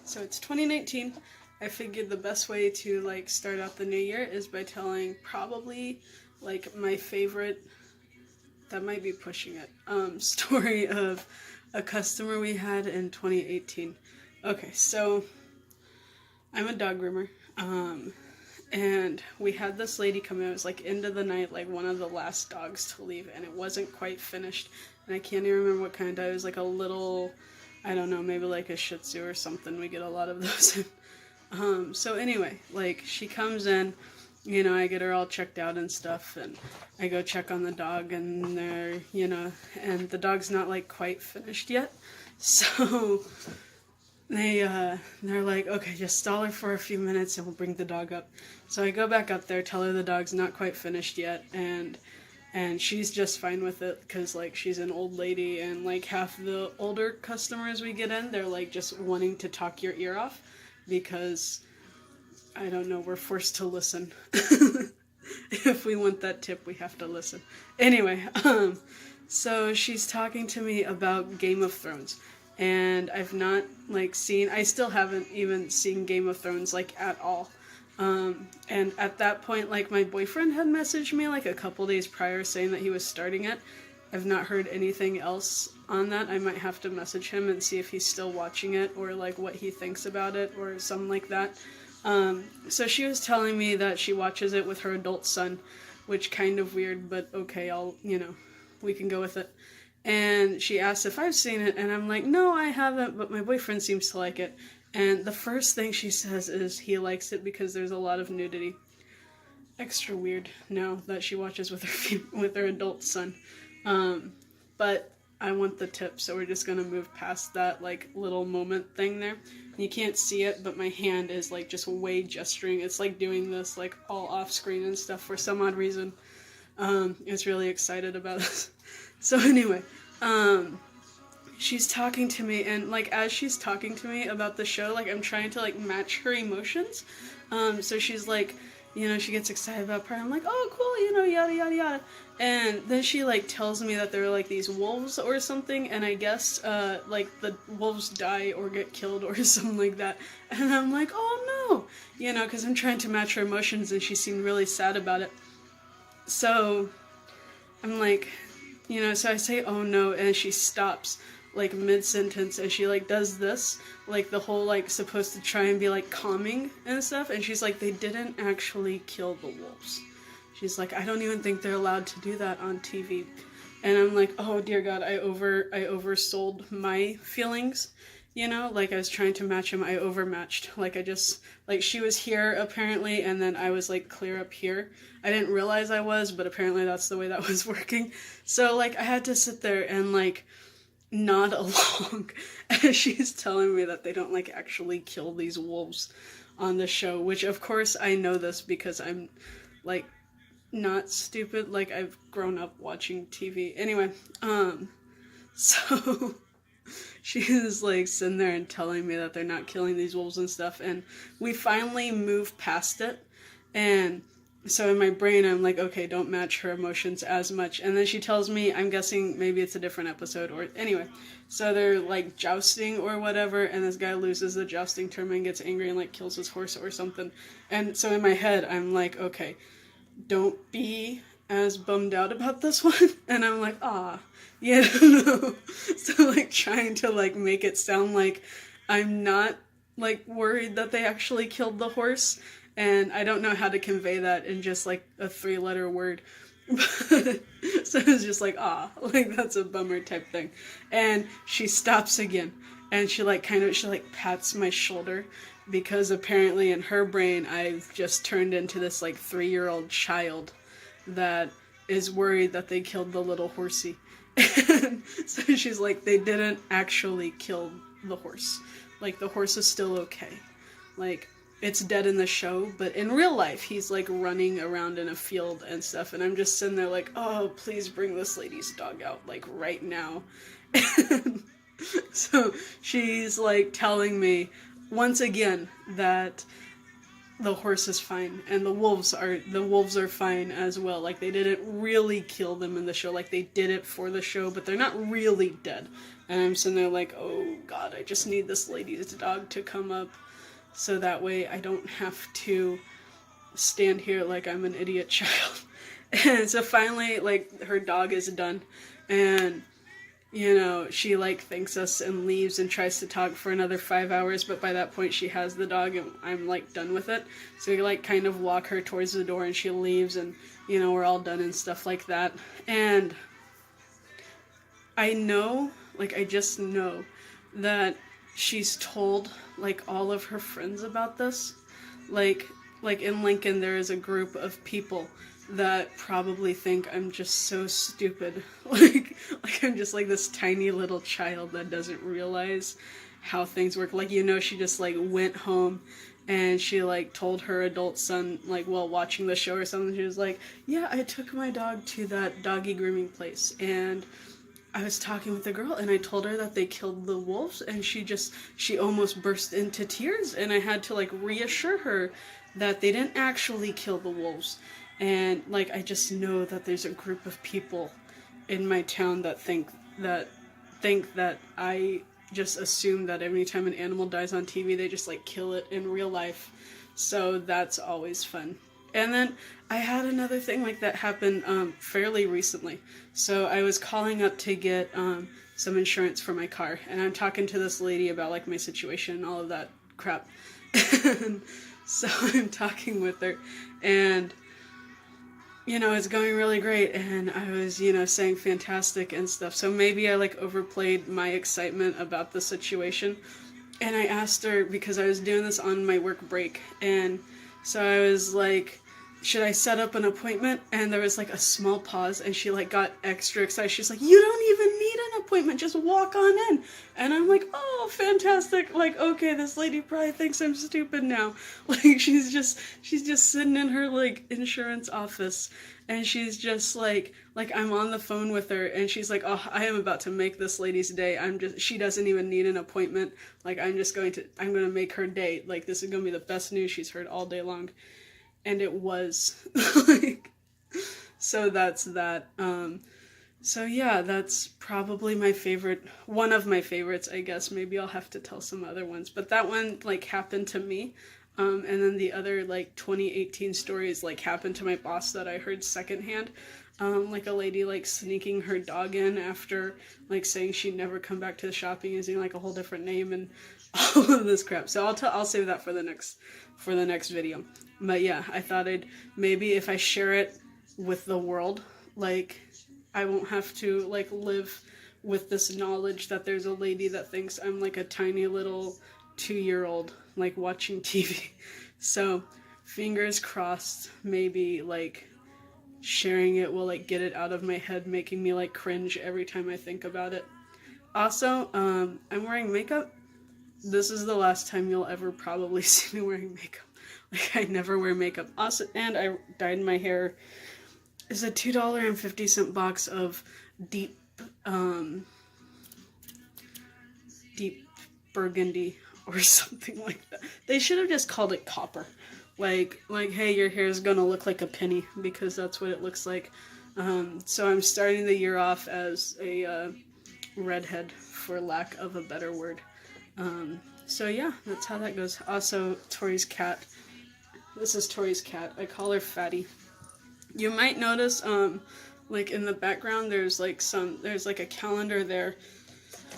So it's 2019. I figured the best way to like start out the new year is by telling probably like my favorite, that might be pushing it, story of a customer we had in 2018. Okay, so I'm a dog groomer. And we had this lady come in. It was like into the night, like one of the last dogs to leave, and it wasn't quite finished. And I can't even remember what kind of dog. It was like a little, I don't know, maybe like a Shih Tzu or something. We get a lot of those. So anyway, like she comes in, I get her all checked out and stuff, and I go check on the dog, and and the dog's not like quite finished yet. So they're like, okay, just stall her for a few minutes and we'll bring the dog up. So I go back up there, tell her the dog's not quite finished yet, and she's just fine with it because like she's an old lady, and like half the older customers we get in, they're like just wanting to talk your ear off because I don't know, we're forced to listen. If we want that tip, we have to listen. Anyway, so she's talking to me about Game of Thrones. And I've not I still haven't even seen Game of Thrones like at all. And at that point, like my boyfriend had messaged me like a couple days prior saying that he was starting it. I've not heard anything else on that. I might have to message him and see if he's still watching it or like what he thinks about it or something like that. So she was telling me that she watches it with her adult son, which kind of weird, but okay, we can go with it. And she asked if I've seen it, and I'm like, no, I haven't, but my boyfriend seems to like it. And the first thing she says is he likes it because there's a lot of nudity. Extra weird now that she watches with her adult son. But I want the tip, so we're just gonna move past that like little moment thing there. You can't see it, but my hand is like just way gesturing. It's like doing this like all off screen and stuff for some odd reason. It's really excited about this. So anyway, she's talking to me, and like as she's talking to me about the show, like I'm trying to like match her emotions. So she's like, she gets excited about part. I'm like, oh cool, yada yada yada. And then she like tells me that there are like these wolves or something, and I guess like the wolves die or get killed or something like that. And I'm like, oh no, because I'm trying to match her emotions, and she seemed really sad about it. So I'm like, so I say, oh no, and she stops, like, mid-sentence, and she, like, does this, like, the whole, like, supposed to try and be, like, calming and stuff, and she's like, they didn't actually kill the wolves. She's like, I don't even think they're allowed to do that on TV. And I'm like, oh dear God, I oversold my feelings. Like I was trying to match him, I overmatched. Like she was here apparently, and then I was like clear up here. I didn't realize I was, but apparently that's the way that was working. So like I had to sit there and like nod along as she's telling me that they don't like actually kill these wolves on the show, which of course I know this because I'm like not stupid, like I've grown up watching TV. Anyway, so she is like sitting there and telling me that they're not killing these wolves and stuff, and we finally move past it. And so in my brain I'm like, okay, don't match her emotions as much. And then she tells me, I'm guessing maybe it's a different episode, or anyway, so they're like jousting or whatever, and this guy loses the jousting tournament and gets angry and like kills his horse or something. And so in my head I'm like, okay, don't be as bummed out about this one. And I'm like, so like trying to like make it sound like I'm not like worried that they actually killed the horse, and I don't know how to convey that in just like a 3-letter word. So it's just like, like that's a bummer type thing. And she stops again, and she like pats my shoulder, because apparently in her brain I've just turned into this like 3-year-old child that is worried that they killed the little horsey. And so she's like, they didn't actually kill the horse. Like, the horse is still okay. Like, it's dead in the show, but in real life, he's like running around in a field and stuff. And I'm just sitting there like, oh, please bring this lady's dog out, like, right now. And so she's like telling me once again that the horse is fine, and the wolves are fine as well. Like, they didn't really kill them in the show. Like, they did it for the show, but they're not really dead. And I'm sitting there like, oh god, I just need this lady's dog to come up so that way I don't have to stand here like I'm an idiot child. And so finally, like, her dog is done, and you know, she like thanks us and leaves and tries to talk for another 5 hours, but by that point she has the dog and I'm like done with it. So we like kind of walk her towards the door and she leaves, and you know, we're all done and stuff like that. And I know, like, I just know that she's told like all of her friends about this. Like in Lincoln there is a group of people that probably think I'm just so stupid. like I'm just like this tiny little child that doesn't realize how things work. Like, you know, she just like went home and she like told her adult son, like, while watching the show or something, she was like, yeah, I took my dog to that doggy grooming place, and I was talking with the girl and I told her that they killed the wolves, and she almost burst into tears, and I had to like reassure her that they didn't actually kill the wolves. And like, I just know that there's a group of people in my town that think that I just assume that every time an animal dies on TV they just like kill it in real life. So that's always fun. And then I had another thing like that happen fairly recently. So I was calling up to get some insurance for my car, and I'm talking to this lady about like my situation and all of that crap. And so I'm talking with her, and you know, it's going really great, and I was, you know, saying fantastic and stuff. So maybe I like overplayed my excitement about the situation. And I asked her, because I was doing this on my work break, and so I was like, should I set up an appointment? And there was like a small pause, and she like got extra excited. She's like, you don't even need an appointment, just walk on in. And I'm like, oh, fantastic. Like, okay, this lady probably thinks I'm stupid now. Like, she's just sitting in her like insurance office, and she's just like I'm on the phone with her, and she's like, oh, I am about to make this lady's day. She doesn't even need an appointment. Like, I'm going to make her day. Like, this is going to be the best news she's heard all day long. And it was. Like, so that's that. So yeah, that's probably my favorite, one of my favorites, I guess. Maybe I'll have to tell some other ones, but that one like happened to me. And then the other like 2018 stories like happened to my boss that I heard secondhand. Like a lady like sneaking her dog in after like saying she'd never come back to the shopping using like a whole different name and all of this crap. So I'll save that for the next video. But yeah, I thought maybe if I share it with the world, like, I won't have to like live with this knowledge that there's a lady that thinks I'm like a tiny little 2-year-old like watching TV. So fingers crossed, maybe like sharing it will like get it out of my head, making me like cringe every time I think about it. Also, I'm wearing makeup. This is the last time you'll ever probably see me wearing makeup. Like, I never wear makeup. Also, and I dyed my hair. It's a $2.50 box of deep burgundy or something like that. They should have just called it copper. Like, hey, your hair is gonna look like a penny, because that's what it looks like. So I'm starting the year off as a redhead, for lack of a better word. So yeah, that's how that goes. Also, Tori's cat. This is Tori's cat. I call her Fatty. You might notice, like in the background, there's like a calendar there.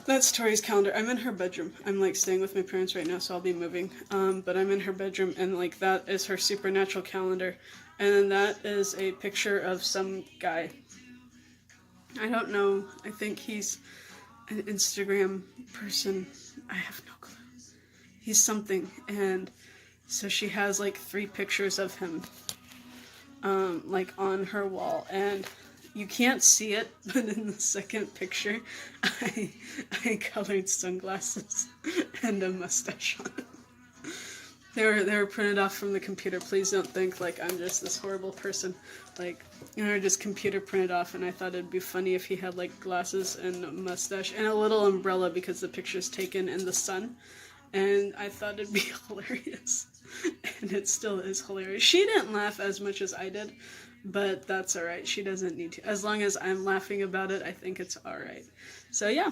That's Tori's calendar. I'm in her bedroom. I'm like staying with my parents right now, so I'll be moving. But I'm in her bedroom, and like that is her supernatural calendar. And then that is a picture of some guy. I don't know. I think he's an Instagram person. I have no clue. He's something. And so she has like 3 pictures of him, like on her wall, and you can't see it, but in the second picture, I colored sunglasses and a mustache on it. They were printed off from the computer. Please don't think like I'm just this horrible person. Like, you know, just computer printed off, and I thought it'd be funny if he had like glasses and a mustache and a little umbrella, because the picture's taken in the sun. and I thought it'd be hilarious. And it still is hilarious. She didn't laugh as much as I did, but that's alright. She doesn't need to. As long as I'm laughing about it, I think it's alright. So yeah,